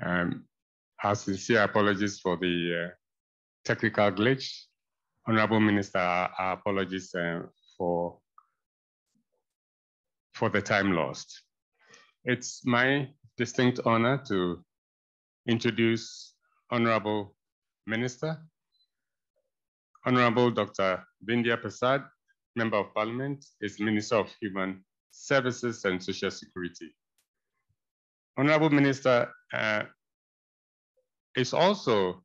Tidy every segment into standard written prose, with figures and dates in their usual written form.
Our sincere apologies for the technical glitch. Honorable Minister, our apologies for the time lost. It's my distinct honor to introduce Honorable Minister, Honorable Dr. Vindhya Persaud, Member of Parliament, is Minister of Human Services and Social Security. Honorable Minister is also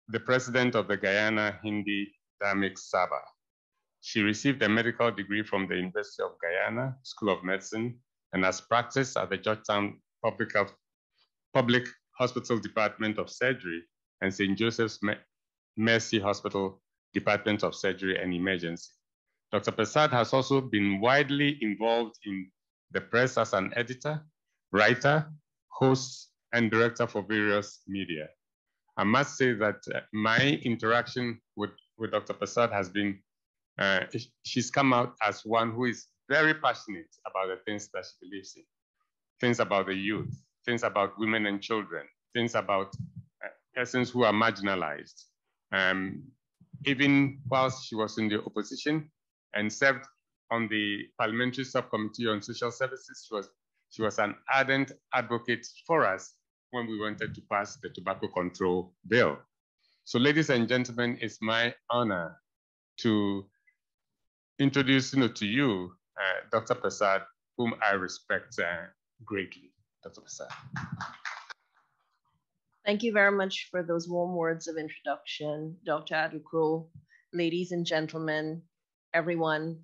the President of the Guyana Hindu Dharmic Sabha. She received a medical degree from the University of Guyana, School of Medicine, and has practiced at the Georgetown Public Hospital Department of Surgery and St. Joseph's Mercy Hospital Department of Surgery and Emergency. Dr. Persaud has also been widely involved in the press as an editor, writer, host, and director for various media. I must say that my interaction with Dr. Persaud has been, she's come out as one who is very passionate about the things that she believes in, things about the youth, things about women and children, things about persons who are marginalized. Even whilst she was in the opposition and served on the Parliamentary Subcommittee on Social Services, she was an ardent advocate for us when we wanted to pass the tobacco control bill. So ladies and gentlemen, it's my honor to introduce to you Dr. Persaud, whom I respect greatly. Dr. Persaud. Thank you very much for those warm words of introduction, Dr. Adukro. Ladies and gentlemen, everyone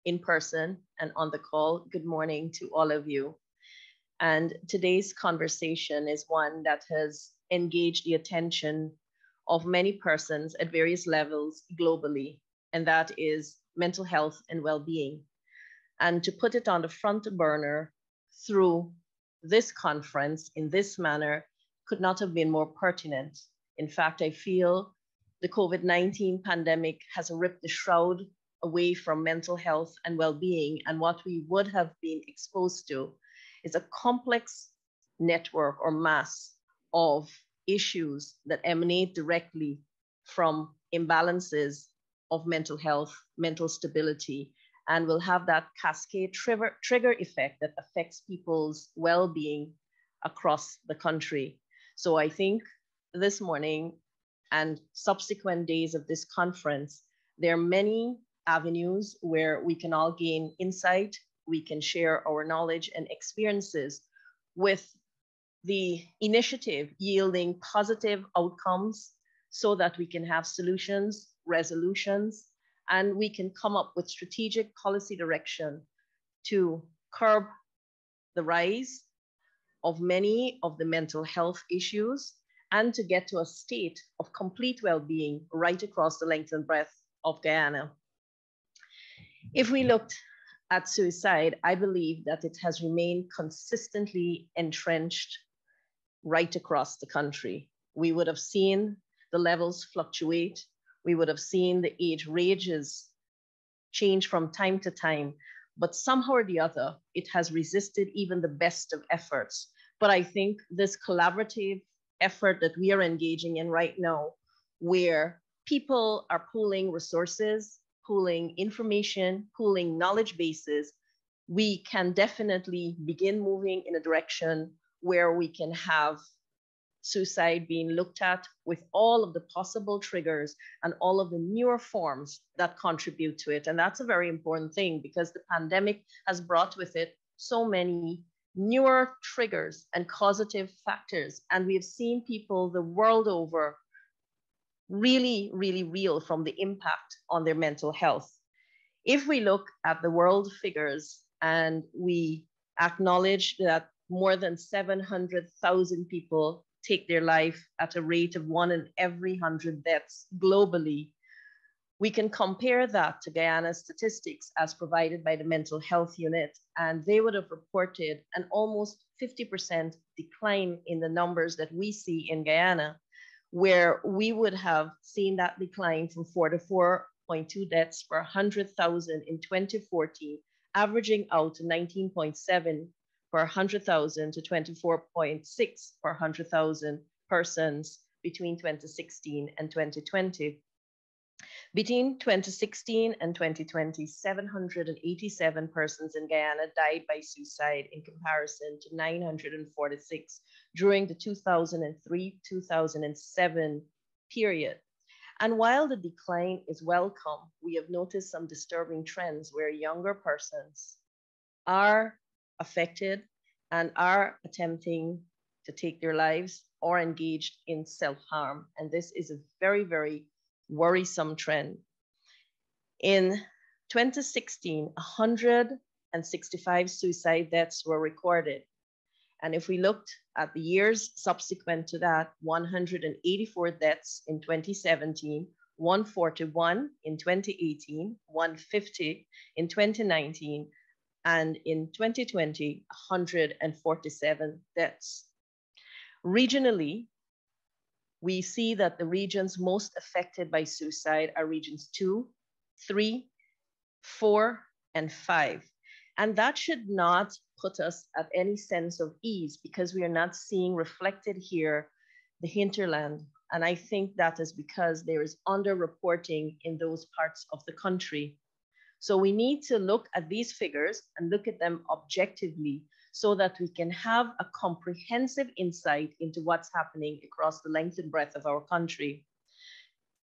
in person and on the call, good morning to all of you. And today's conversation is one that has engaged the attention of many persons at various levels globally, and that is mental health and well-being. And to put it on the front burner through this conference in this manner could not have been more pertinent. In fact, I feel the COVID-19 pandemic has ripped the shroud away from mental health and well-being, and what we would have been exposed to is a complex network or mass of issues that emanate directly from imbalances of mental health, mental stability, and will have that cascade trigger effect that affects people's well-being across the country. So I think this morning and subsequent days of this conference, there are many avenues where we can all gain insight, we can share our knowledge and experiences with the initiative yielding positive outcomes so that we can have solutions, resolutions, and we can come up with strategic policy direction to curb the rise of many of the mental health issues and to get to a state of complete well-being right across the length and breadth of Guyana. If we looked at suicide, I believe that it has remained consistently entrenched right across the country. We would have seen the levels fluctuate. We would have seen the age ranges change from time to time, but somehow or the other, it has resisted even the best of efforts. But I think this collaborative effort that we are engaging in right now, where people are pooling resources, pooling information, pooling knowledge bases, we can definitely begin moving in a direction where we can have suicide being looked at with all of the possible triggers and all of the newer forms that contribute to it. And that's a very important thing because the pandemic has brought with it so many newer triggers and causative factors. And we've seen people the world over really, really reel from the impact on their mental health. If we look at the world figures and we acknowledge that more than 700,000 people take their life at a rate of 1 in every 100 deaths globally, we can compare that to Guyana's statistics as provided by the Mental Health Unit, and they would have reported an almost 50% decline in the numbers that we see in Guyana, where we would have seen that decline from 44.2 deaths per 100,000 in 2014, averaging out to 19.7 per 100,000 to 24.6 per 100,000 persons between 2016 and 2020. Between 2016 and 2020, 787 persons in Guyana died by suicide in comparison to 946 during the 2003-2007 period. And while the decline is welcome, we have noticed some disturbing trends where younger persons are affected and are attempting to take their lives or engaged in self-harm. And this is a very, very worrisome trend. In 2016, 165 suicide deaths were recorded. And if we looked at the years subsequent to that, 184 deaths in 2017, 141 in 2018, 150 in 2019, and in 2020, 147 deaths. Regionally, we see that the regions most affected by suicide are regions 2, 3, 4, and 5. And that should not put us at any sense of ease because we are not seeing reflected here the hinterland. And I think that is because there is underreporting in those parts of the country. So we need to look at these figures and look at them objectively so that we can have a comprehensive insight into what's happening across the length and breadth of our country.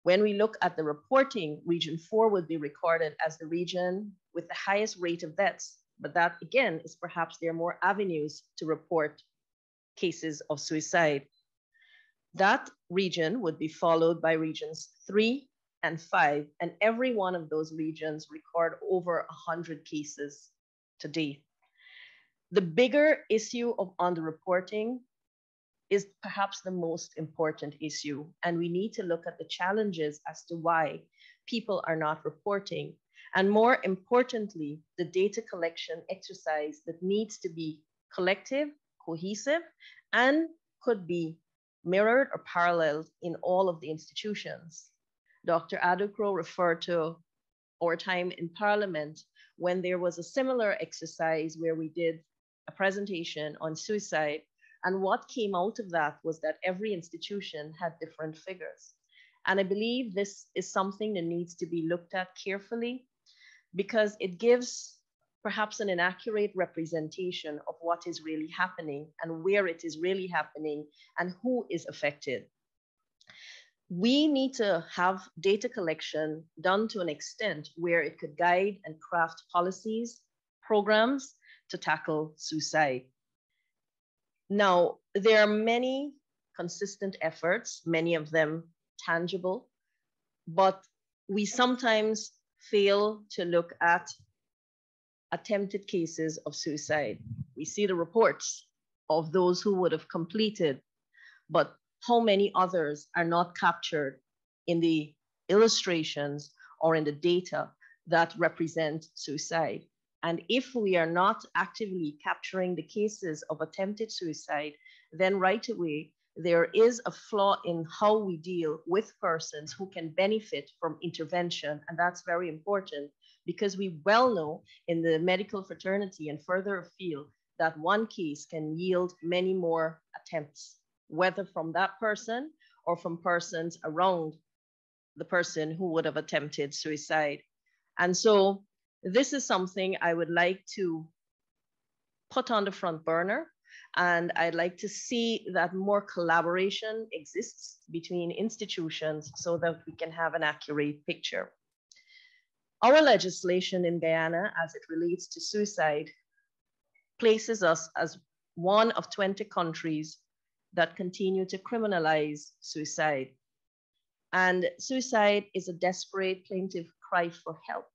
When we look at the reporting, Region 4 would be recorded as the region with the highest rate of deaths. But that, again, is perhaps there are more avenues to report cases of suicide. That region would be followed by regions 3 and 5, and every one of those regions record over 100 cases to date. The bigger issue of underreporting is perhaps the most important issue, and we need to look at the challenges as to why people are not reporting. And more importantly, the data collection exercise that needs to be collective, cohesive, and could be mirrored or paralleled in all of the institutions. Dr. Adukro referred to our time in Parliament when there was a similar exercise where we did a presentation on suicide. And what came out of that was that every institution had different figures. And I believe this is something that needs to be looked at carefully because it gives perhaps an inaccurate representation of what is really happening and where it is really happening and who is affected. We need to have data collection done to an extent where it could guide and craft policies, programs to tackle suicide. Now, there are many consistent efforts, many of them tangible, but we sometimes fail to look at attempted cases of suicide. We see the reports of those who would have completed, but how many others are not captured in the illustrations or in the data that represent suicide? And if we are not actively capturing the cases of attempted suicide, then right away, there is a flaw in how we deal with persons who can benefit from intervention. And that's very important because we well know in the medical fraternity and further afield that one case can yield many more attempts, whether from that person or from persons around the person who would have attempted suicide. And so this is something I would like to put on the front burner, and I'd like to see that more collaboration exists between institutions so that we can have an accurate picture. Our legislation in Guyana, as it relates to suicide, places us as one of 20 countries that continue to criminalize suicide. And suicide is a desperate plaintive cry for help.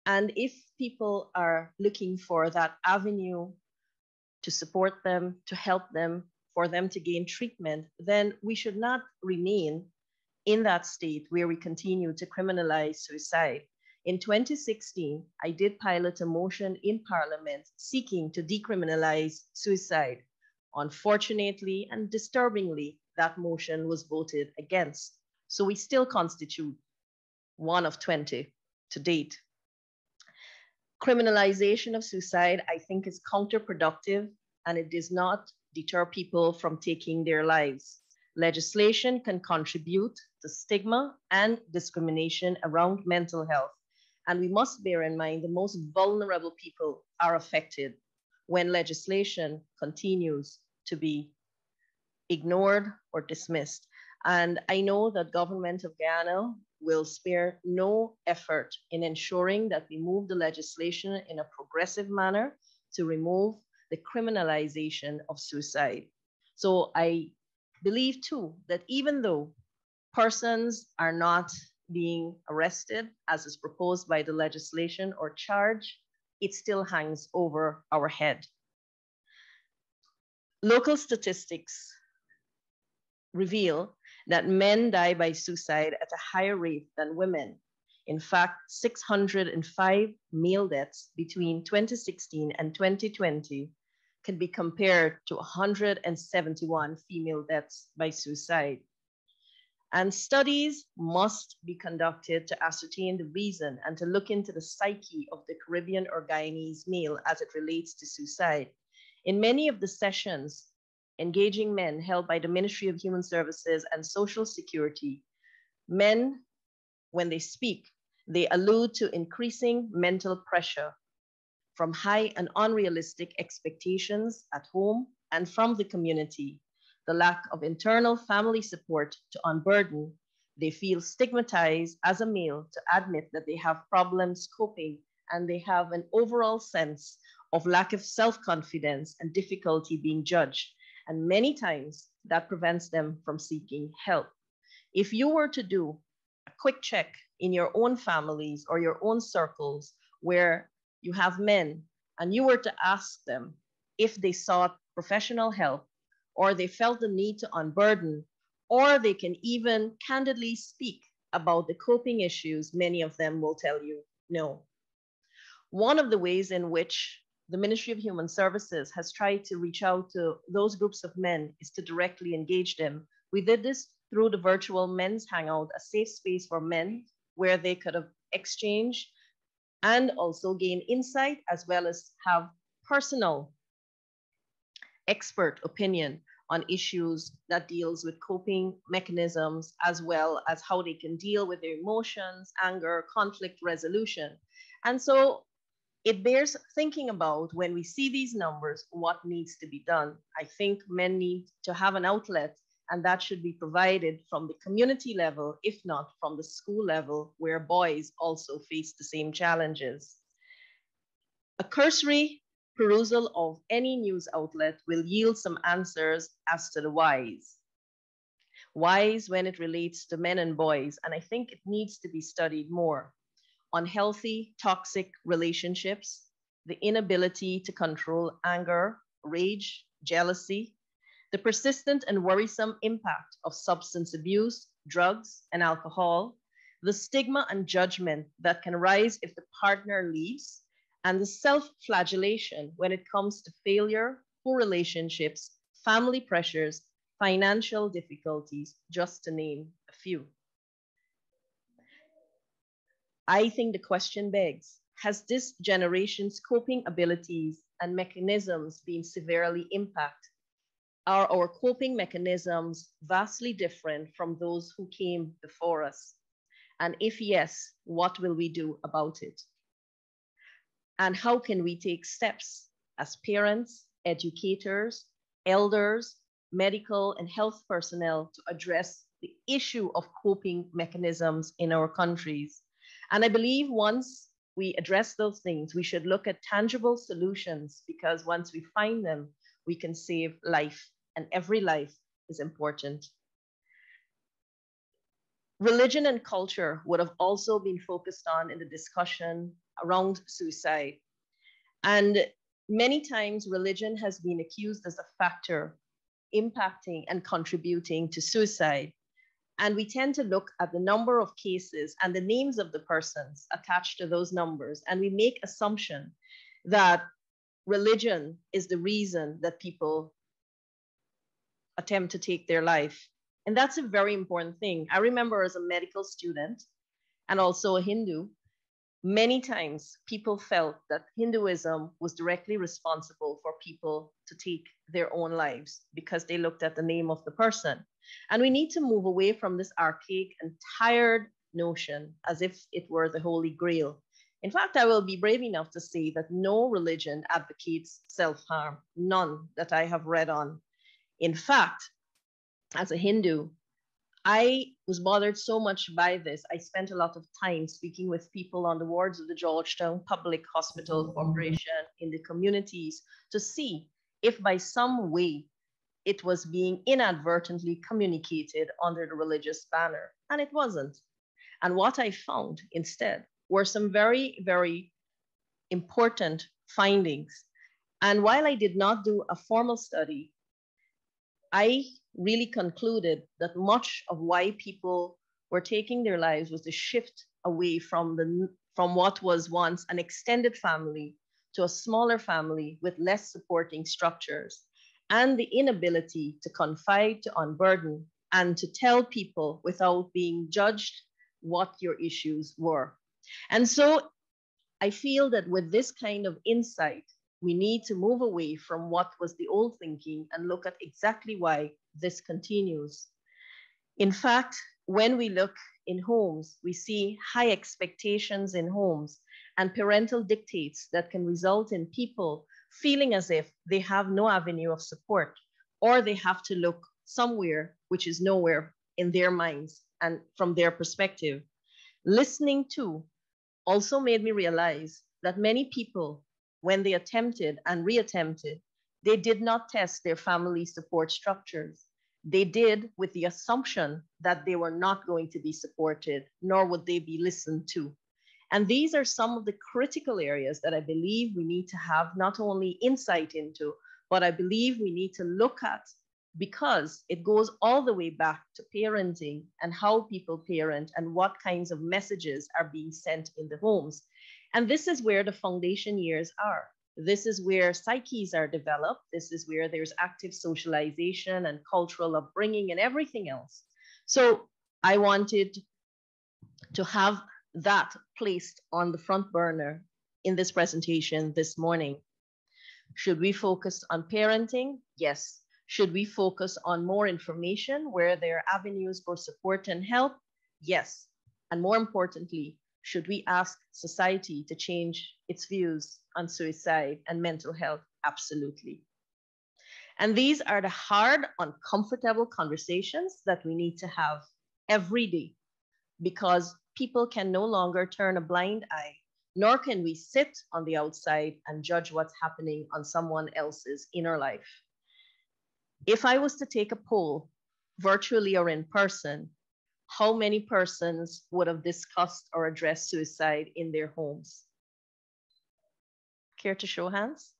And if people are looking for that avenue to support them, to help them, for them to gain treatment, then we should not remain in that state where we continue to criminalize suicide. In 2016, I did pilot a motion in Parliament seeking to decriminalize suicide. Unfortunately and disturbingly, that motion was voted against. So we still constitute one of 20 to date. Criminalization of suicide, I think, is counterproductive, and it does not deter people from taking their lives. Legislation can contribute to stigma and discrimination around mental health. And we must bear in mind the most vulnerable people are affected when legislation continues to be ignored or dismissed. And I know that government of Guyana will spare no effort in ensuring that we move the legislation in a progressive manner to remove the criminalization of suicide. So I believe too that even though persons are not being arrested as is proposed by the legislation or charged, it still hangs over our head. Local statistics reveal that men die by suicide at a higher rate than women. In fact, 605 male deaths between 2016 and 2020 can be compared to 171 female deaths by suicide. And studies must be conducted to ascertain the reason and to look into the psyche of the Caribbean or Guyanese male as it relates to suicide. In many of the sessions, engaging men held by the Ministry of Human Services and Social Security, men, when they speak, they allude to increasing mental pressure from high and unrealistic expectations at home and from the community, the lack of internal family support to unburden. They feel stigmatized as a male to admit that they have problems coping, and they have an overall sense of lack of self-confidence and difficulty being judged. And many times that prevents them from seeking help. If you were to do a quick check in your own families or your own circles where you have men and you were to ask them if they sought professional help or they felt the need to unburden, or they can even candidly speak about the coping issues, many of them will tell you no. One of the ways in which the Ministry of Human Services has tried to reach out to those groups of men is to directly engage them. We did this through the virtual men's hangout, a safe space for men where they could have exchange and also gain insight as well as have personal expert opinion on issues that deals with coping mechanisms as well as how they can deal with their emotions, anger, conflict resolution. And so it bears thinking about when we see these numbers, what needs to be done. I think men need to have an outlet, and that should be provided from the community level, if not from the school level, where boys also face the same challenges. A cursory perusal of any news outlet will yield some answers as to the whys. Whys when it relates to men and boys, and I think it needs to be studied more. Unhealthy, toxic relationships, the inability to control anger, rage, jealousy, the persistent and worrisome impact of substance abuse, drugs, and alcohol, the stigma and judgment that can rise if the partner leaves, and the self-flagellation when it comes to failure, poor relationships, family pressures, financial difficulties, just to name a few. I think the question begs, has this generation's coping abilities and mechanisms been severely impacted? Are our coping mechanisms vastly different from those who came before us? And if yes, what will we do about it? And how can we take steps as parents, educators, elders, medical and health personnel to address the issue of coping mechanisms in our countries? And I believe once we address those things, we should look at tangible solutions, because once we find them, we can save life, and every life is important. Religion and culture would have also been focused on in the discussion around suicide. And many times religion has been accused as a factor impacting and contributing to suicide. And we tend to look at the number of cases and the names of the persons attached to those numbers, and we make assumption that religion is the reason that people attempt to take their life. And that's a very important thing. I remember as a medical student and also a Hindu, Many times people felt that Hinduism was directly responsible for people to take their own lives because they looked at the name of the person. And we need to move away from this archaic and tired notion as if it were the Holy Grail. In fact, I will be brave enough to say that no religion advocates self-harm, none that I have read on. In fact, as a Hindu, I was bothered so much by this. I spent a lot of time speaking with people on the wards of the Georgetown Public Hospital Corporation in the communities to see if by some way it was being inadvertently communicated under the religious banner, and it wasn't. And what I found instead were some very, very important findings. And while I did not do a formal study, I really concluded that much of why people were taking their lives was the shift away from what was once an extended family to a smaller family with less supporting structures, and the inability to confide, to unburden, and to tell people without being judged what your issues were. And so I feel that with this kind of insight, we need to move away from what was the old thinking and look at exactly why this continues. In fact, when we look in homes, we see high expectations in homes and parental dictates that can result in people feeling as if they have no avenue of support, or they have to look somewhere which is nowhere in their minds and from their perspective. Listening to also made me realize that many people, when they attempted and reattempted, they did not test their family support structures. They did with the assumption that they were not going to be supported, nor would they be listened to. And these are some of the critical areas that I believe we need to have not only insight into, but I believe we need to look at, because it goes all the way back to parenting and how people parent and what kinds of messages are being sent in the homes. And this is where the foundation years are. This is where psyches are developed. This is where there's active socialization and cultural upbringing and everything else. So I wanted to have that placed on the front burner in this presentation this morning. Should we focus on parenting? Yes. Should we focus on more information where there are avenues for support and help? Yes. And more importantly, should we ask society to change its views on suicide and mental health? Absolutely. And these are the hard, uncomfortable conversations that we need to have every day, because people can no longer turn a blind eye, nor can we sit on the outside and judge what's happening on someone else's inner life. If I was to take a poll, virtually or in person, how many persons would have discussed or addressed suicide in their homes? Care to show hands?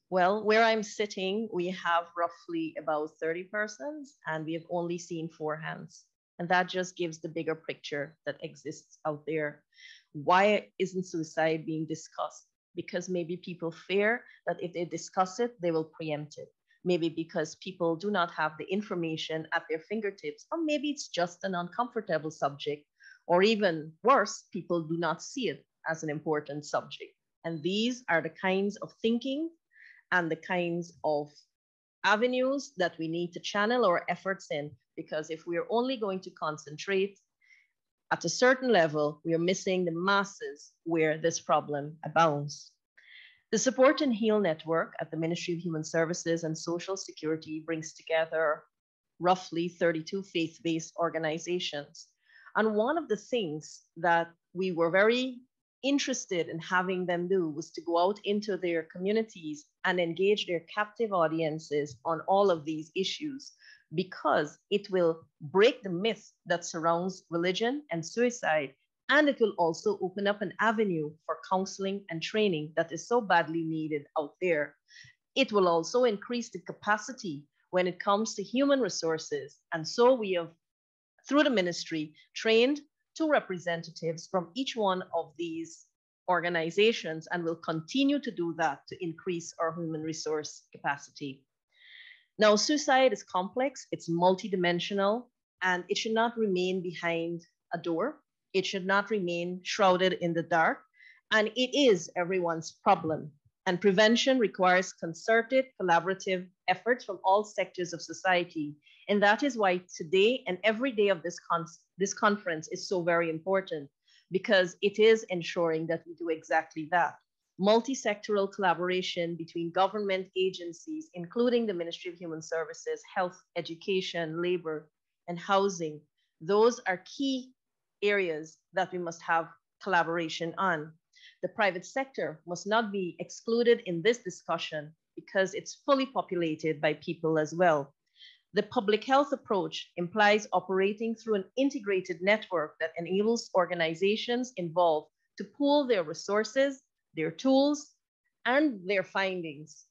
Well, where I'm sitting, we have roughly about 30 persons, and we have only seen 4 hands. And that just gives the bigger picture that exists out there. Why isn't suicide being discussed? Because maybe people fear that if they discuss it, they will preempt it. Maybe because people do not have the information at their fingertips, or maybe it's just an uncomfortable subject, or even worse, people do not see it as an important subject. And these are the kinds of thinking and the kinds of avenues that we need to channel our efforts in, because if we're only going to concentrate at a certain level, we are missing the masses where this problem abounds. The Support and Heal Network at the Ministry of Human Services and Social Security brings together roughly 32 faith-based organizations. And one of the things that we were very interested in having them do was to go out into their communities and engage their captive audiences on all of these issues, because it will break the myth that surrounds religion and suicide, and it will also open up an avenue for counseling and training that is so badly needed out there. It will also increase the capacity when it comes to human resources. And so we have, through the ministry, trained 2 representatives from each one of these organizations, and will continue to do that to increase our human resource capacity. Now, suicide is complex, it's multidimensional, and it should not remain behind a door. It should not remain shrouded in the dark, and it is everyone's problem. And prevention requires concerted, collaborative efforts from all sectors of society. And that is why today and every day of this conference is so very important, because it is ensuring that we do exactly that. Multi-sectoral collaboration between government agencies, including the Ministry of Human Services, Health, Education, Labor, and Housing. Those are key areas that we must have collaboration on. The private sector must not be excluded in this discussion because it's fully populated by people as well. The public health approach implies operating through an integrated network that enables organizations involved to pool their resources, their tools, and their findings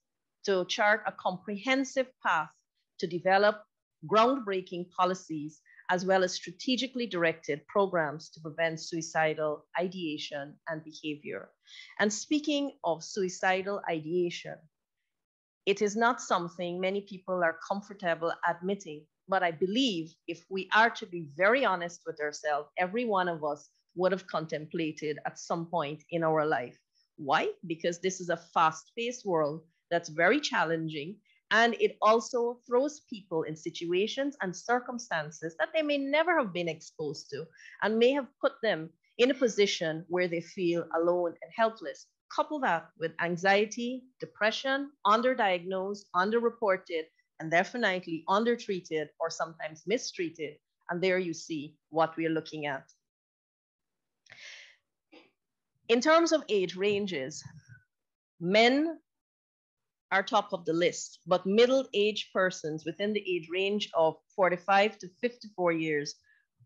to chart a comprehensive path to develop groundbreaking policies as well as strategically directed programs to prevent suicidal ideation and behavior. And speaking of suicidal ideation, it is not something many people are comfortable admitting, but I believe if we are to be very honest with ourselves, every one of us would have contemplated at some point in our life. Why? Because this is a fast-paced world that's very challenging, and it also throws people in situations and circumstances that they may never have been exposed to and may have put them in a position where they feel alone and helpless. Couple that with anxiety, depression, underdiagnosed, underreported, and definitely undertreated or sometimes mistreated. And there you see what we're looking at. In terms of age ranges, men are top of the list, but middle-aged persons within the age range of 45 to 54 years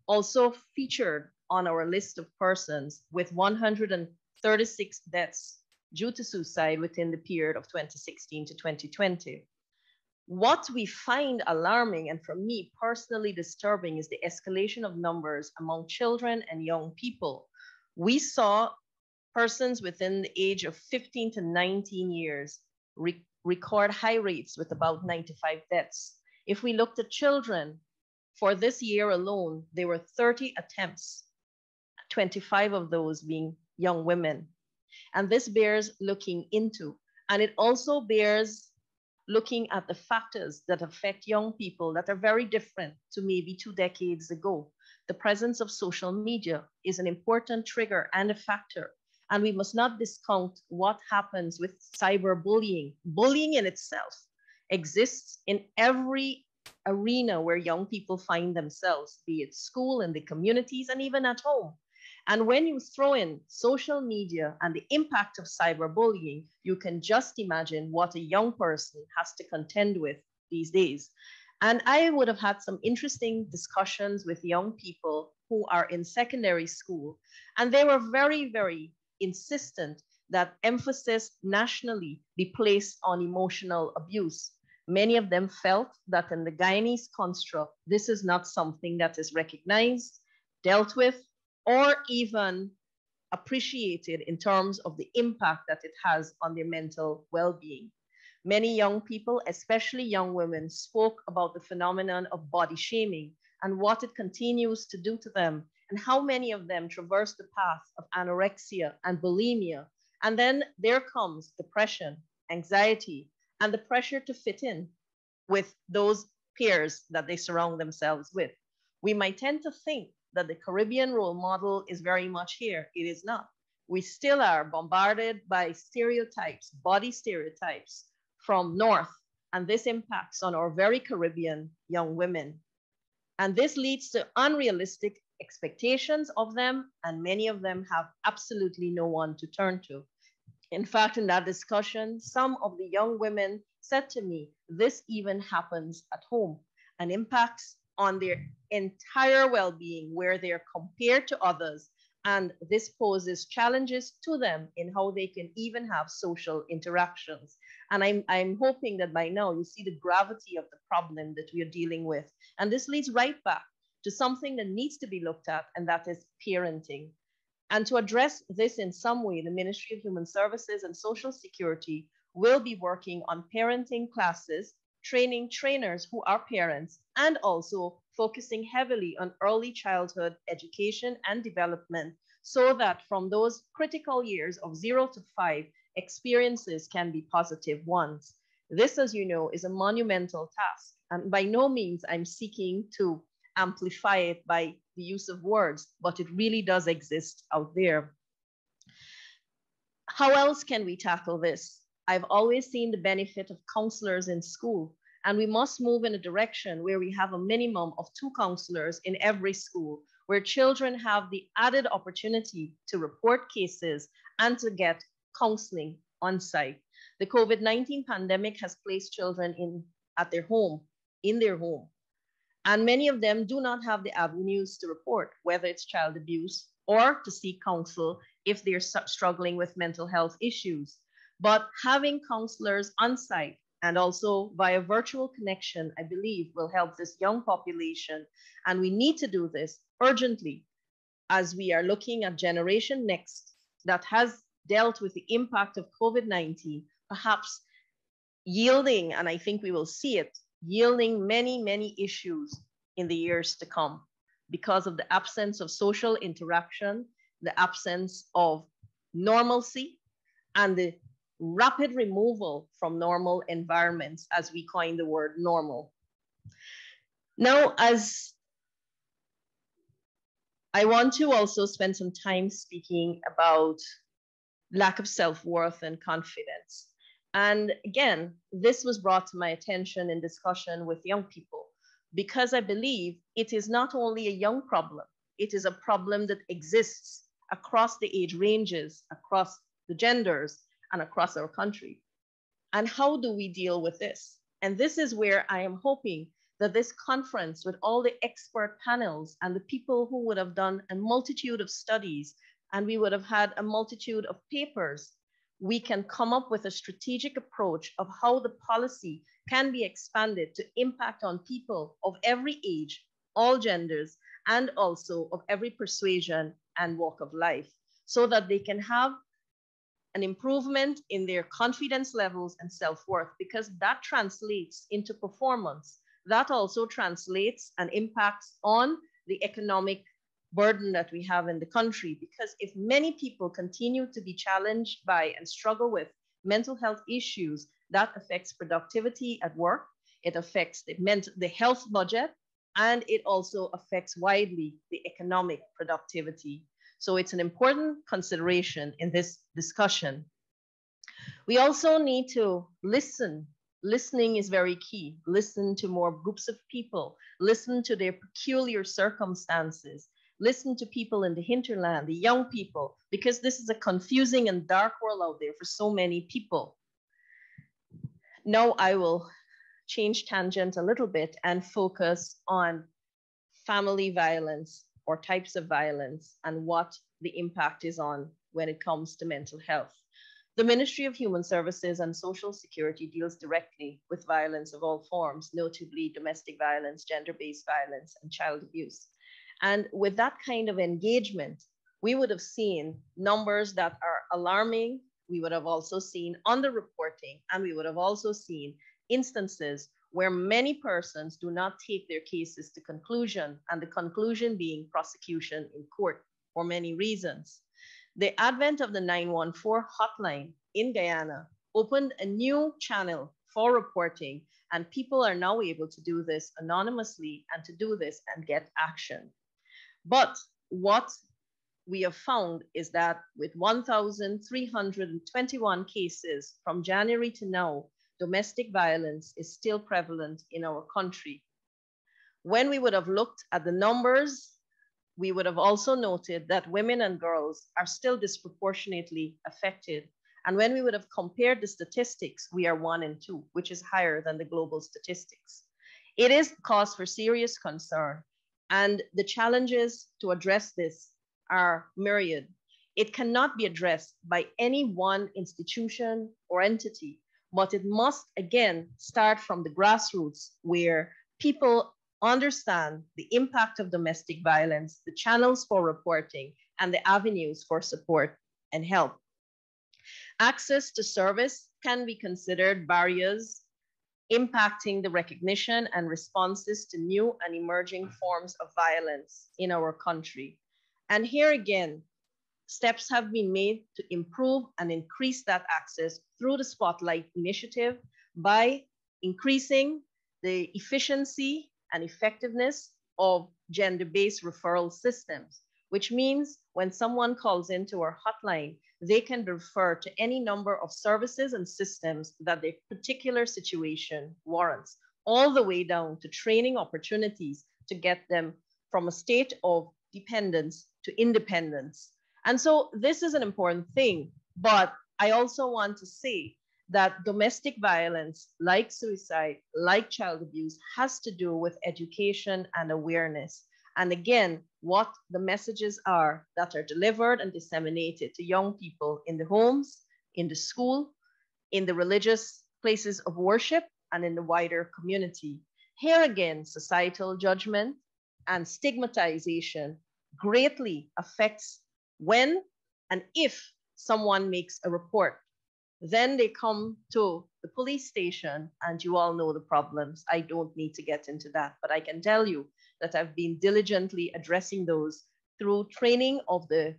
also featured on our list of persons, with 136 deaths due to suicide within the period of 2016 to 2020. What we find alarming, and for me personally disturbing, is the escalation of numbers among children and young people. We saw persons within the age of 15 to 19 years record high rates with about 95 deaths. If we looked at children, for this year alone, there were 30 attempts, 25 of those being young women. And this bears looking into, and it also bears looking at the factors that affect young people that are very different to maybe 2 decades ago. The presence of social media is an important trigger and a factor. And we must not discount what happens with cyberbullying. Bullying in itself exists in every arena where young people find themselves, be it school, in the communities, and even at home. And when you throw in social media and the impact of cyberbullying, you can just imagine what a young person has to contend with these days. And I would have had some interesting discussions with young people who are in secondary school, and they were very, very insistent that emphasis nationally be placed on emotional abuse. Many of them felt that in the Guyanese construct, this is not something that is recognized, dealt with, or even appreciated in terms of the impact that it has on their mental well-being. Many young people, especially young women, spoke about the phenomenon of body shaming and what it continues to do to them, and how many of them traverse the path of anorexia and bulimia. And then there comes depression, anxiety, and the pressure to fit in with those peers that they surround themselves with. We might tend to think that the Caribbean role model is very much here. It is not. We still are bombarded by stereotypes, body stereotypes from North, and this impacts on our very Caribbean young women. And this leads to unrealistic expectations of them, and many of them have absolutely no one to turn to. In fact, in that discussion, some of the young women said to me, this even happens at home and impacts on their entire well-being, where they're compared to others, and this poses challenges to them in how they can even have social interactions. And I'm hoping that by now you see the gravity of the problem that we are dealing with. And this leads right back to something that needs to be looked at, and that is parenting. And to address this in some way, the Ministry of Human Services and Social Security will be working on parenting classes, training trainers who are parents, and also focusing heavily on early childhood education and development so that from those critical years of 0 to 5, experiences can be positive ones. This, as you know, is a monumental task. And by no means I'm seeking to amplify it by the use of words, but it really does exist out there. How else can we tackle this? I've always seen the benefit of counselors in school, and we must move in a direction where we have a minimum of 2 counselors in every school, where children have the added opportunity to report cases and to get counseling on site. The COVID-19 pandemic has placed children in their home. And many of them do not have the avenues to report, whether it's child abuse or to seek counsel if they're struggling with mental health issues. But having counselors on site and also via virtual connection, I believe will help this young population. And we need to do this urgently as we are looking at Generation Next that has dealt with the impact of COVID-19, perhaps yielding, and I think we will see it, yielding many, many issues in the years to come because of the absence of social interaction, the absence of normalcy, and the rapid removal from normal environments, as we coin the word normal. Now, as I want to also spend some time speaking about lack of self-worth and confidence. And again, this was brought to my attention in discussion with young people, because I believe it is not only a young problem, it is a problem that exists across the age ranges, across the genders, and across our country. And how do we deal with this? And this is where I am hoping that this conference, with all the expert panels and the people who would have done a multitude of studies, and we would have had a multitude of papers, we can come up with a strategic approach of how the policy can be expanded to impact on people of every age, all genders, and also of every persuasion and walk of life, so that they can have an improvement in their confidence levels and self-worth, because that translates into performance. That also translates and impacts on the economic burden that we have in the country, because if many people continue to be challenged by and struggle with mental health issues, that affects productivity at work, it affects the health budget, and it also affects widely the economic productivity. So it's an important consideration in this discussion. We also need to listen. Listening is very key. Listen to more groups of people, listen to their peculiar circumstances, listen to people in the hinterland, the young people, because this is a confusing and dark world out there for so many people. Now I will change tangent a little bit and focus on family violence or types of violence and what the impact is on when it comes to mental health. The Ministry of Human Services and Social Security deals directly with violence of all forms, notably domestic violence, gender-based violence, and child abuse. And with that kind of engagement, we would have seen numbers that are alarming. We would have also seen underreporting, and we would have also seen instances where many persons do not take their cases to conclusion, and the conclusion being prosecution in court for many reasons. The advent of the 914 hotline in Guyana opened a new channel for reporting, and people are now able to do this anonymously and to do this and get action. But what we have found is that with 1,321 cases from January to now, domestic violence is still prevalent in our country. When we would have looked at the numbers, we would have also noted that women and girls are still disproportionately affected. And when we would have compared the statistics, we are 1 and 2, which is higher than the global statistics. It is cause for serious concern. And the challenges to address this are myriad. It cannot be addressed by any one institution or entity, but it must again start from the grassroots, where people understand the impact of domestic violence, the channels for reporting, and the avenues for support and help. Access to service can be considered barriers impacting the recognition and responses to new and emerging forms of violence in our country. And here again, steps have been made to improve and increase that access through the Spotlight Initiative by increasing the efficiency and effectiveness of gender-based referral systems, which means when someone calls into our hotline, they can be referred to any number of services and systems that their particular situation warrants, all the way down to training opportunities to get them from a state of dependence to independence. And so this is an important thing, but I also want to say that domestic violence, like suicide, like child abuse, has to do with education and awareness. And again, what the messages are that are delivered and disseminated to young people in the homes, in the school, in the religious places of worship, and in the wider community. Here again, societal judgment and stigmatization greatly affects when and if someone makes a report. Then they come to the police station, and you all know the problems. I don't need to get into that, but I can tell you that I've been diligently addressing those through training of the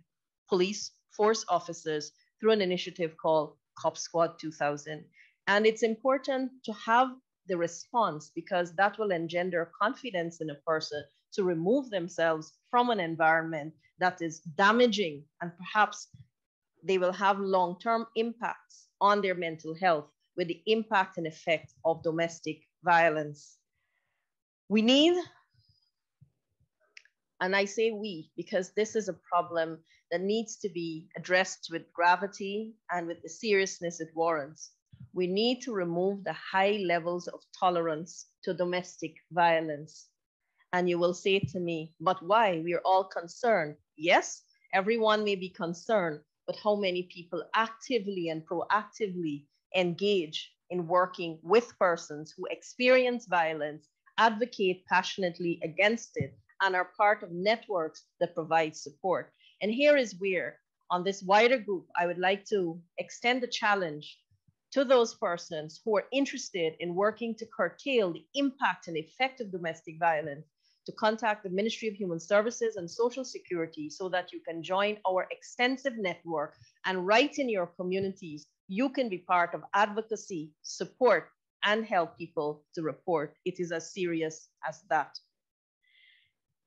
police force officers through an initiative called Cop Squad 2000. And it's important to have the response because that will engender confidence in a person to remove themselves from an environment that is damaging, and perhaps they will have long-term impacts on their mental health with the impact and effect of domestic violence. We need, and I say we, because this is a problem that needs to be addressed with gravity and with the seriousness it warrants. We need to remove the high levels of tolerance to domestic violence. And you will say to me, but why? We are all concerned. Yes, everyone may be concerned, but how many people actively and proactively engage in working with persons who experience violence, advocate passionately against it, and are part of networks that provide support? And here is where, on this wider group, I would like to extend a challenge to those persons who are interested in working to curtail the impact and effect of domestic violence, to contact the Ministry of Human Services and Social Security so that you can join our extensive network, and right in your communities, you can be part of advocacy, support, and help people to report. It is as serious as that.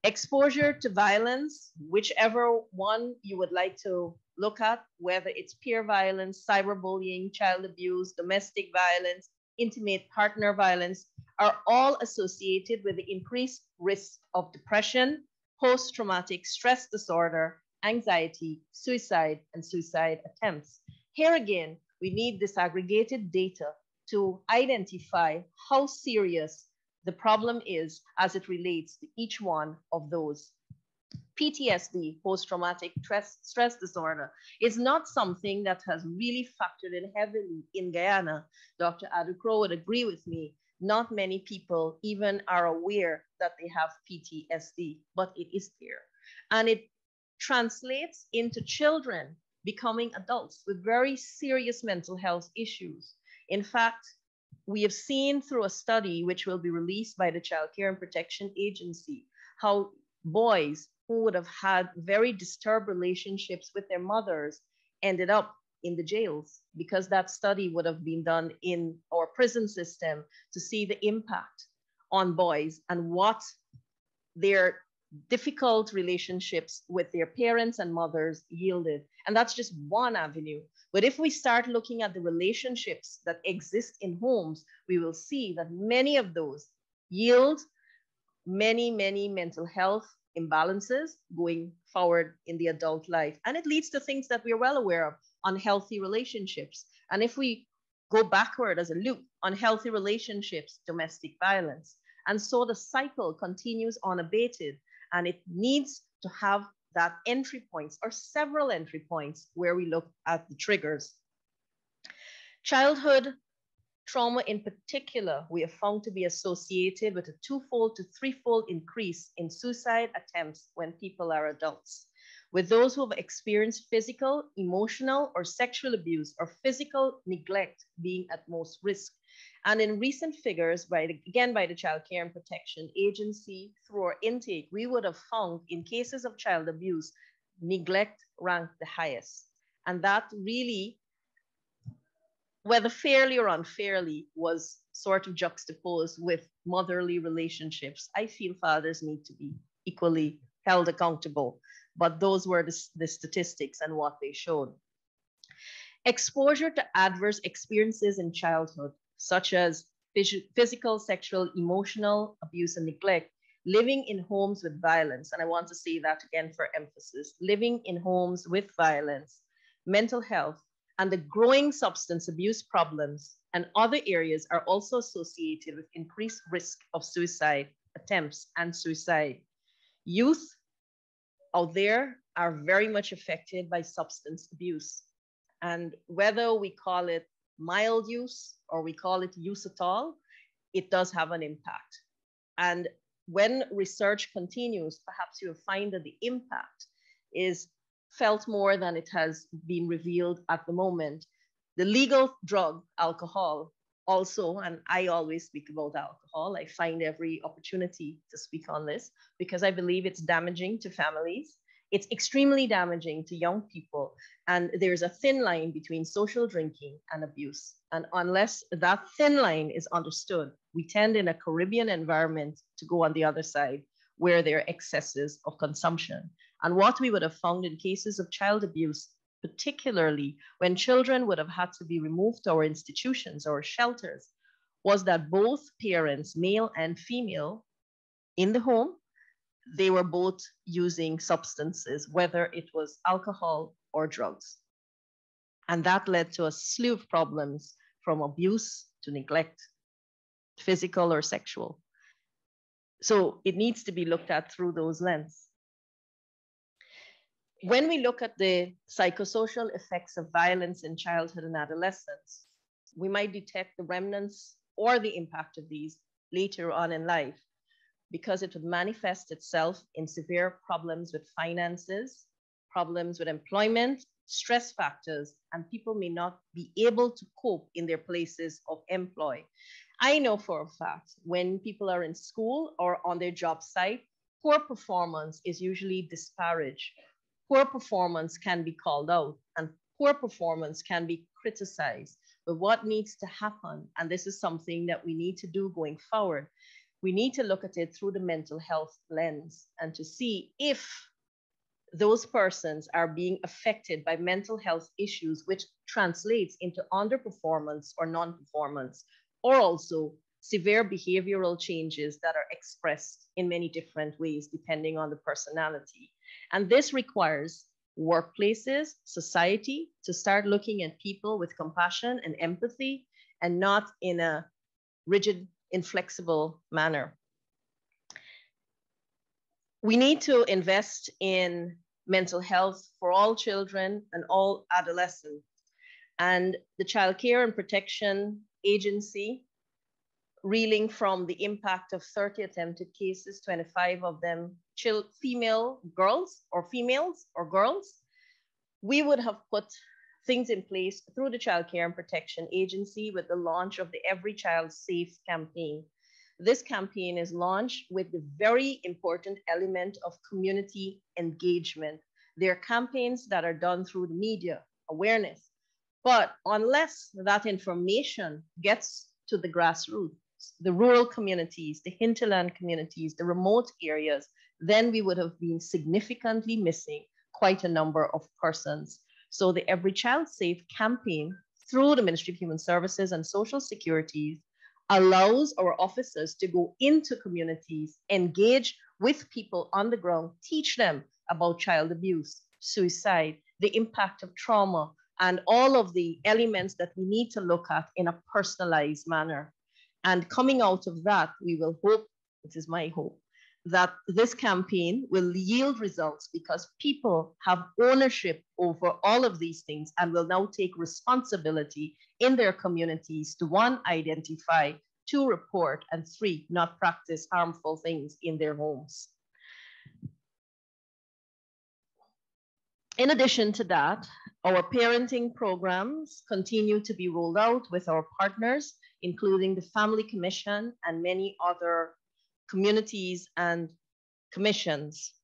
Exposure to violence, whichever one you would like to look at, whether it's peer violence, cyberbullying, child abuse, domestic violence, intimate partner violence, are all associated with the increased risk of depression, post-traumatic stress disorder, anxiety, suicide, and suicide attempts. Here again, we need disaggregated data to identify how serious the problem is as it relates to each one of those. PTSD, post-traumatic stress disorder, is not something that has really factored in heavily in Guyana. Dr. Adukro would agree with me. Not many people even are aware that they have PTSD, but it is there. And it translates into children becoming adults with very serious mental health issues. In fact, we have seen through a study which will be released by the Child Care and Protection Agency, how boys who would have had very disturbed relationships with their mothers ended up in the jails, because that study would have been done in our prison system to see the impact on boys and what their difficult relationships with their parents and mothers yielded. And that's just one avenue. But if we start looking at the relationships that exist in homes, we will see that many of those yield many, many mental health imbalances going forward in the adult life. And it leads to things that we're well aware of, unhealthy relationships. And if we go backward as a loop, unhealthy relationships, domestic violence. And so the cycle continues unabated, and it needs to have that entry points or several entry points where we look at the triggers. Childhood trauma in particular, we have found to be associated with a twofold to threefold increase in suicide attempts when people are adults. with those who have experienced physical, emotional, or sexual abuse or physical neglect being at most risk. And in recent figures, again by the Child Care and Protection Agency, through our intake, we would have found in cases of child abuse, neglect ranked the highest. And that really, whether fairly or unfairly, was sort of juxtaposed with motherly relationships. I feel fathers need to be equally held accountable, but those were the statistics and what they showed. Exposure to adverse experiences in childhood, such as physical, sexual, emotional abuse and neglect, living in homes with violence, and I want to say that again for emphasis, living in homes with violence, mental health, and the growing substance abuse problems and other areas are also associated with increased risk of suicide attempts and suicide. Youth out there are very much affected by substance abuse. And whether we call it mild use or we call it use at all, it does have an impact. And when research continues, perhaps you'll find that the impact is felt more than it has been revealed at the moment. The legal drug, alcohol, also, and I always speak about alcohol. I find every opportunity to speak on this because I believe it's damaging to families. It's extremely damaging to young people. And there's a thin line between social drinking and abuse. And unless that thin line is understood, we tend in a Caribbean environment to go on the other side where there are excesses of consumption. And what we would have found in cases of child abuse, particularly when children would have had to be removed to our institutions or shelters, was that both parents, male and female, in the home, they were both using substances, whether it was alcohol or drugs. And that led to a slew of problems from abuse to neglect, physical or sexual. So it needs to be looked at through those lenses. When we look at the psychosocial effects of violence in childhood and adolescence, we might detect the remnants or the impact of these later on in life, because it would manifest itself in severe problems with finances, problems with employment, stress factors, and people may not be able to cope in their places of employ. I know for a fact when people are in school or on their job site, poor performance is usually disparaged. Poor performance can be called out and poor performance can be criticized. But what needs to happen, and this is something that we need to do going forward, we need to look at it through the mental health lens and to see if those persons are being affected by mental health issues, which translates into underperformance or non-performance, or also severe behavioral changes that are expressed in many different ways, depending on the personality. And this requires workplaces, society to start looking at people with compassion and empathy and not in a rigid, inflexible manner. We need to invest in mental health for all children and all adolescents. And the Child Care and Protection Agency, reeling from the impact of 30 attempted cases, 25 of them female girls or females or girls, we would have put things in place through the Child Care and Protection Agency with the launch of the Every Child Safe campaign. This campaign is launched with the very important element of community engagement. There are campaigns that are done through the media, awareness, but unless that information gets to the grassroots, the rural communities, the hinterland communities, the remote areas, then we would have been significantly missing quite a number of persons. So the Every Child Safe campaign through the Ministry of Human Services and Social Security allows our officers to go into communities, engage with people on the ground, teach them about child abuse, suicide, the impact of trauma, and all of the elements that we need to look at in a personalized manner. And coming out of that, we will hope, this is my hope, that this campaign will yield results because people have ownership over all of these things and will now take responsibility in their communities to, 1, identify, 2, report, and 3, not practice harmful things in their homes. In addition to that, our parenting programs continue to be rolled out with our partners, including the Family Commission and many other communities and commissions.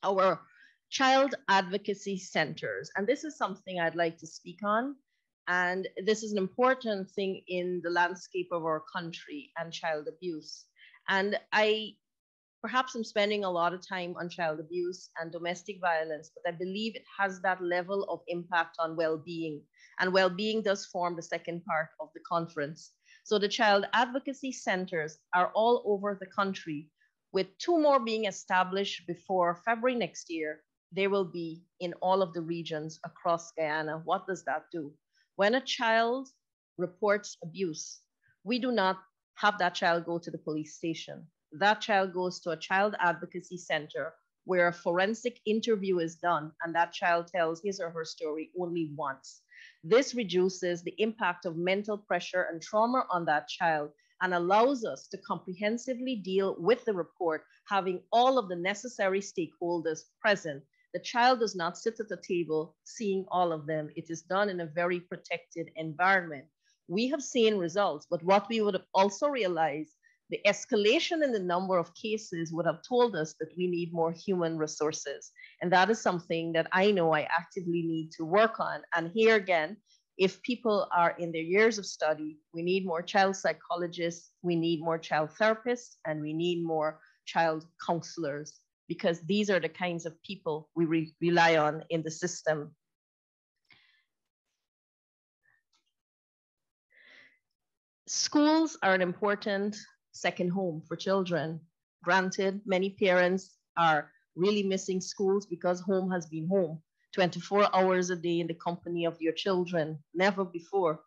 Our child advocacy centers, and this is something I'd like to speak on, and this is an important thing in the landscape of our country and child abuse. And perhaps I'm spending a lot of time on child abuse and domestic violence, but I believe it has that level of impact on well-being, and well-being does form the second part of the conference. So the child advocacy centers are all over the country, with 2 more being established before February next year. They will be in all of the regions across Guyana. What does that do? When a child reports abuse, we do not have that child go to the police station. That child goes to a child advocacy center where a forensic interview is done, and that child tells his or her story only once. This reduces the impact of mental pressure and trauma on that child and allows us to comprehensively deal with the report, having all of the necessary stakeholders present. The child does not sit at the table seeing all of them. It is done in a very protected environment. We have seen results, but what we would have also realized, the escalation in the number of cases would have told us that we need more human resources. And that is something that I know I actively need to work on. And here again, if people are in their years of study, we need more child psychologists, we need more child therapists, and we need more child counselors, because these are the kinds of people we rely on in the system. Schools are an important second home for children. Granted, many parents are really missing schools because home has been home, 24 hours a day in the company of your children, never before.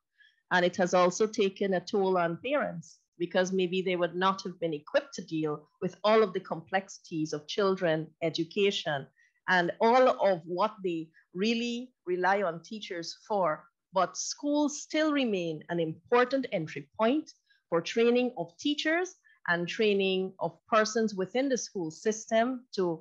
And it has also taken a toll on parents because maybe they would not have been equipped to deal with all of the complexities of children, education, and all of what they really rely on teachers for. But schools still remain an important entry point for training of teachers and training of persons within the school system to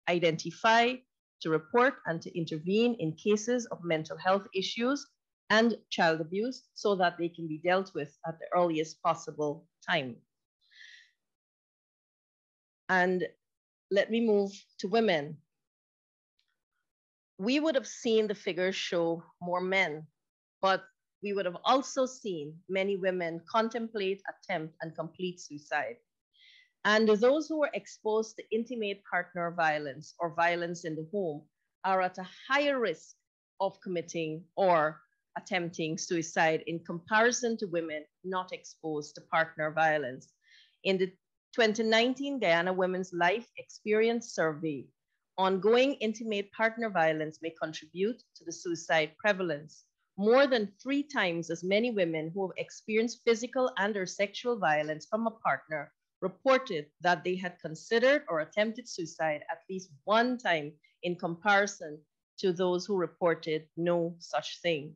identify, to report, and to intervene in cases of mental health issues and child abuse so that they can be dealt with at the earliest possible time. And let me move to women. We would have seen the figures show more men, but we would have also seen many women contemplate, attempt, and complete suicide. And those who are exposed to intimate partner violence or violence in the home are at a higher risk of committing or attempting suicide in comparison to women not exposed to partner violence. In the 2019 Guyana Women's Life Experience Survey, ongoing intimate partner violence may contribute to the suicide prevalence. More than 3 times as many women who have experienced physical and/or sexual violence from a partner reported that they had considered or attempted suicide at least 1 time in comparison to those who reported no such thing.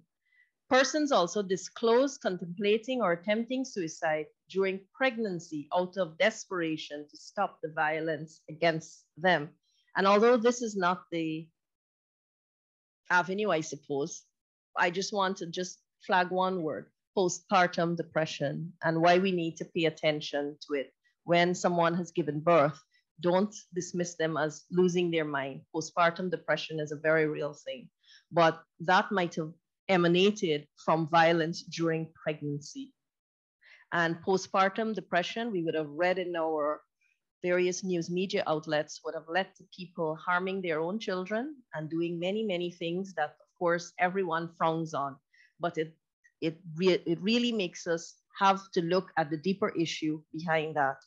Persons also disclosed contemplating or attempting suicide during pregnancy out of desperation to stop the violence against them. And although this is not the avenue, I suppose, I just want to flag one word: postpartum depression, and why we need to pay attention to it. When someone has given birth, don't dismiss them as losing their mind. Postpartum depression is a very real thing, but that might have emanated from violence during pregnancy. And postpartum depression, we would have read in our various news media outlets, would have led to people harming their own children and doing many, many things that, of course, everyone frowns on. But it really makes us have to look at the deeper issue behind that.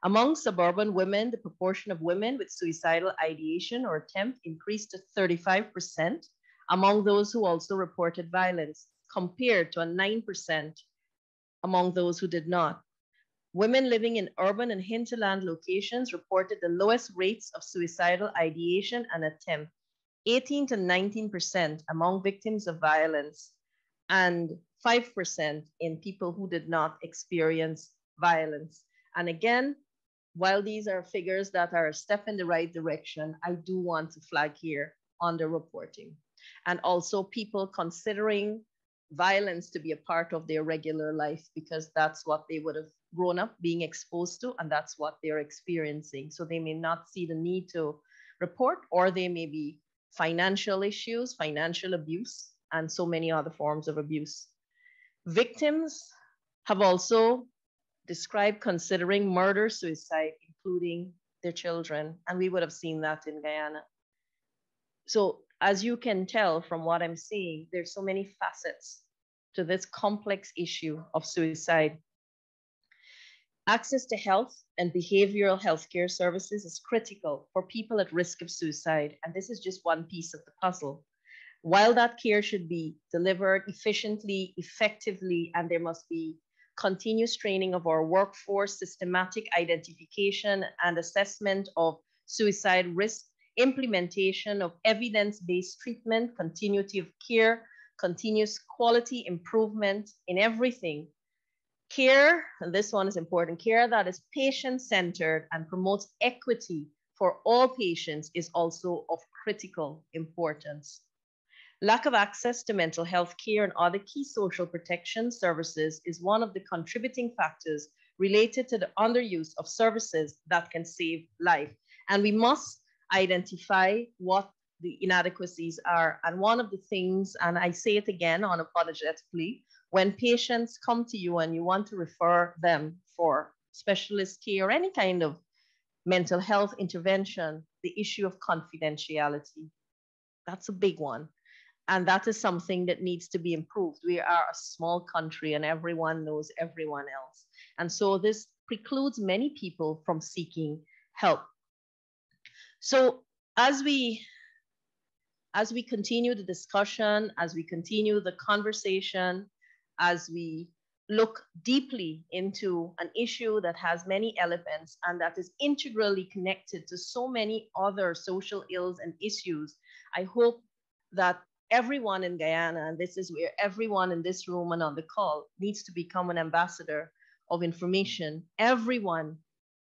Among suburban women, the proportion of women with suicidal ideation or attempt increased to 35% among those who also reported violence, compared to a 9% among those who did not. Women living in urban and hinterland locations reported the lowest rates of suicidal ideation and attempt, 18 to 19% among victims of violence, and 5% in people who did not experience violence. And again, while these are figures that are a step in the right direction, I do want to flag here underreporting. And also people considering violence to be a part of their regular life because that's what they would have grown up being exposed to and that's what they're experiencing. So they may not see the need to report, or they may be financial issues, financial abuse, and so many other forms of abuse. Victims have also described considering murder, suicide, including their children, and we would have seen that in Guyana. So as you can tell from what I'm seeing, there's so many facets to this complex issue of suicide. Access to health and behavioral healthcare services is critical for people at risk of suicide, and this is just one piece of the puzzle. While that care should be delivered efficiently, effectively, and there must be continuous training of our workforce, systematic identification and assessment of suicide risk, implementation of evidence-based treatment, continuity of care, continuous quality improvement in everything. Care, and this one is important, care that is patient-centered and promotes equity for all patients is also of critical importance. Lack of access to mental health care and other key social protection services is one of the contributing factors related to the underuse of services that can save life. And we must identify what the inadequacies are. And one of the things, and I say it again unapologetically, when patients come to you and you want to refer them for specialist care or any kind of mental health intervention, the issue of confidentiality, that's a big one. And that is something that needs to be improved. We are a small country and everyone knows everyone else. And so this precludes many people from seeking help. So as we continue the discussion, as we continue the conversation, as we look deeply into an issue that has many elements and that is integrally connected to so many other social ills and issues, I hope that everyone in Guyana, and this is where everyone in this room and on the call needs to become an ambassador of information. Everyone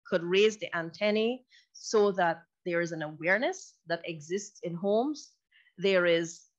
could raise the antennae so that there is an awareness that exists in homes. There is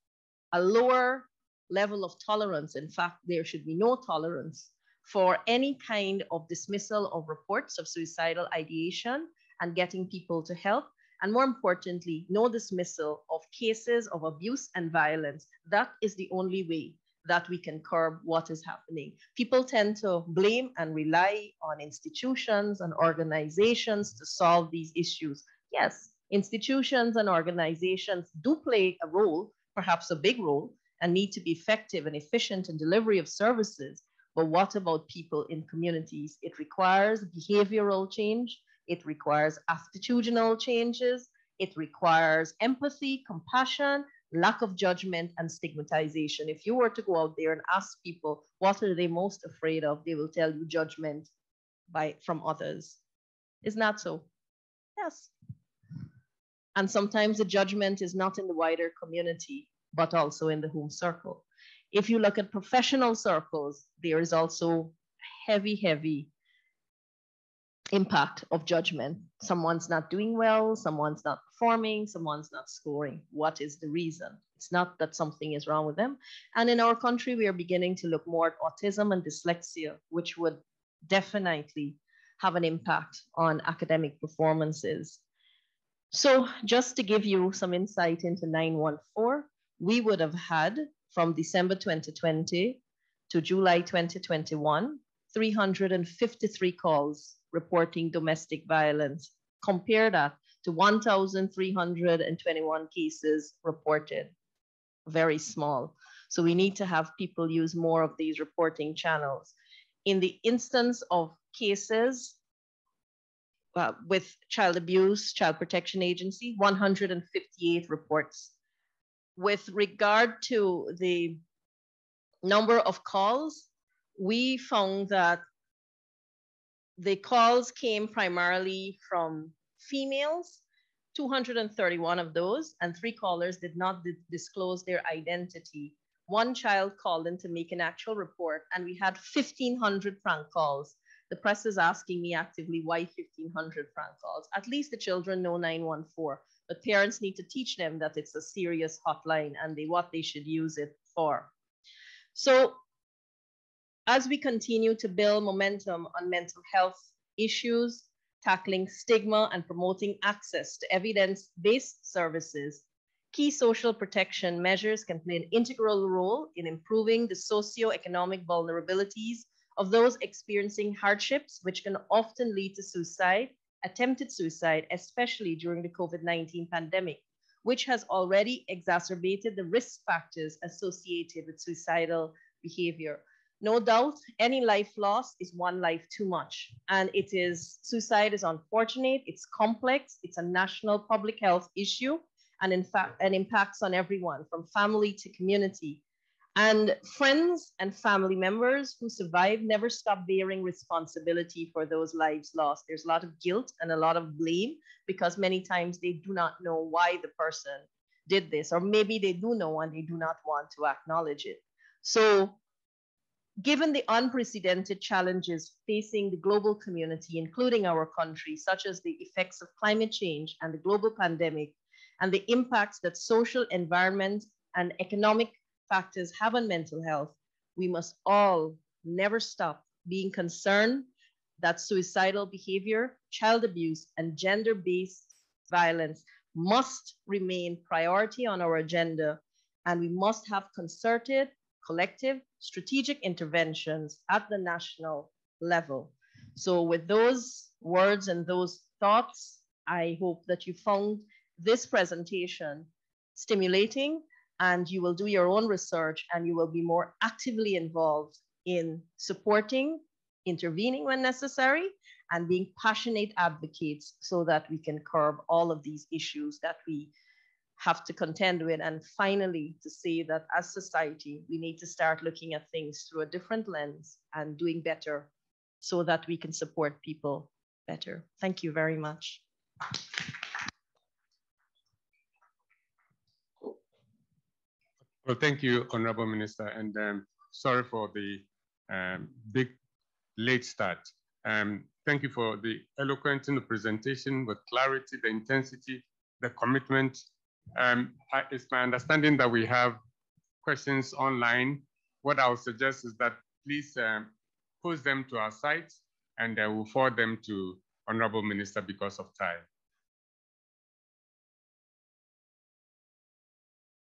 a lower level of tolerance. In fact, there should be no tolerance for any kind of dismissal of reports of suicidal ideation and getting people to help. And more importantly, no dismissal of cases of abuse and violence. That is the only way that we can curb what is happening. People tend to blame and rely on institutions and organizations to solve these issues. Yes, institutions and organizations do play a role, perhaps a big role, and need to be effective and efficient in delivery of services. But what about people in communities? It requires behavioral change. It requires attitudinal changes. It requires empathy, compassion, lack of judgment, and stigmatization. If you were to go out there and ask people what are they most afraid of, they will tell you judgment from others. Isn't that so? Yes. And sometimes the judgment is not in the wider community, but also in the home circle. If you look at professional circles, there is also heavy impact of judgment. Someone's not doing well, someone's not performing, someone's not scoring. What is the reason? It's not that something is wrong with them. And in our country, we are beginning to look more at autism and dyslexia, which would definitely have an impact on academic performances. So just to give you some insight into 914, we would have had from December 2020 to July 2021, 353 calls reporting domestic violence. Compare that to 1,321 cases reported. Very small. So we need to have people use more of these reporting channels. In the instance of cases with child abuse, Child Protection Agency, 158 reports. With regard to the number of calls, we found that the calls came primarily from females, 231 of those, and 3 callers did not disclose their identity. 1 child called in to make an actual report, and we had 1,500 prank calls. The press is asking me actively why 1,500 prank calls. At least the children know 914, but parents need to teach them that it's a serious hotline and what they should use it for. So as we continue to build momentum on mental health issues, tackling stigma and promoting access to evidence-based services, key social protection measures can play an integral role in improving the socioeconomic vulnerabilities of those experiencing hardships, which can often lead to suicide, attempted suicide, especially during the COVID-19 pandemic, which has already exacerbated the risk factors associated with suicidal behavior. No doubt, any life lost is one life too much. And suicide is unfortunate, it's complex, it's a national public health issue, and in fact, it impacts on everyone from family to community. And friends and family members who survive never stop bearing responsibility for those lives lost. There's a lot of guilt and a lot of blame because many times they do not know why the person did this, or maybe they do know and they do not want to acknowledge it. So given the unprecedented challenges facing the global community, including our country, such as the effects of climate change and the global pandemic, and the impacts that social, environment, and economic factors have on mental health, we must all never stop being concerned that suicidal behavior, child abuse, and gender-based violence must remain priority on our agenda, and we must have concerted, collective, strategic interventions at the national level. So with those words and those thoughts, I hope that you found this presentation stimulating, and you will do your own research and you will be more actively involved in supporting, intervening when necessary, and being passionate advocates so that we can curb all of these issues that we have to contend with. And finally, to say that as society, we need to start looking at things through a different lens and doing better so that we can support people better. Thank you very much. Well, thank you, Honorable Minister, and sorry for the big late start. Thank you for the eloquent presentation with clarity, the intensity, the commitment. It's my understanding that we have questions online. What I would suggest is that please post them to our site and we'll forward them to Honorable Minister because of time.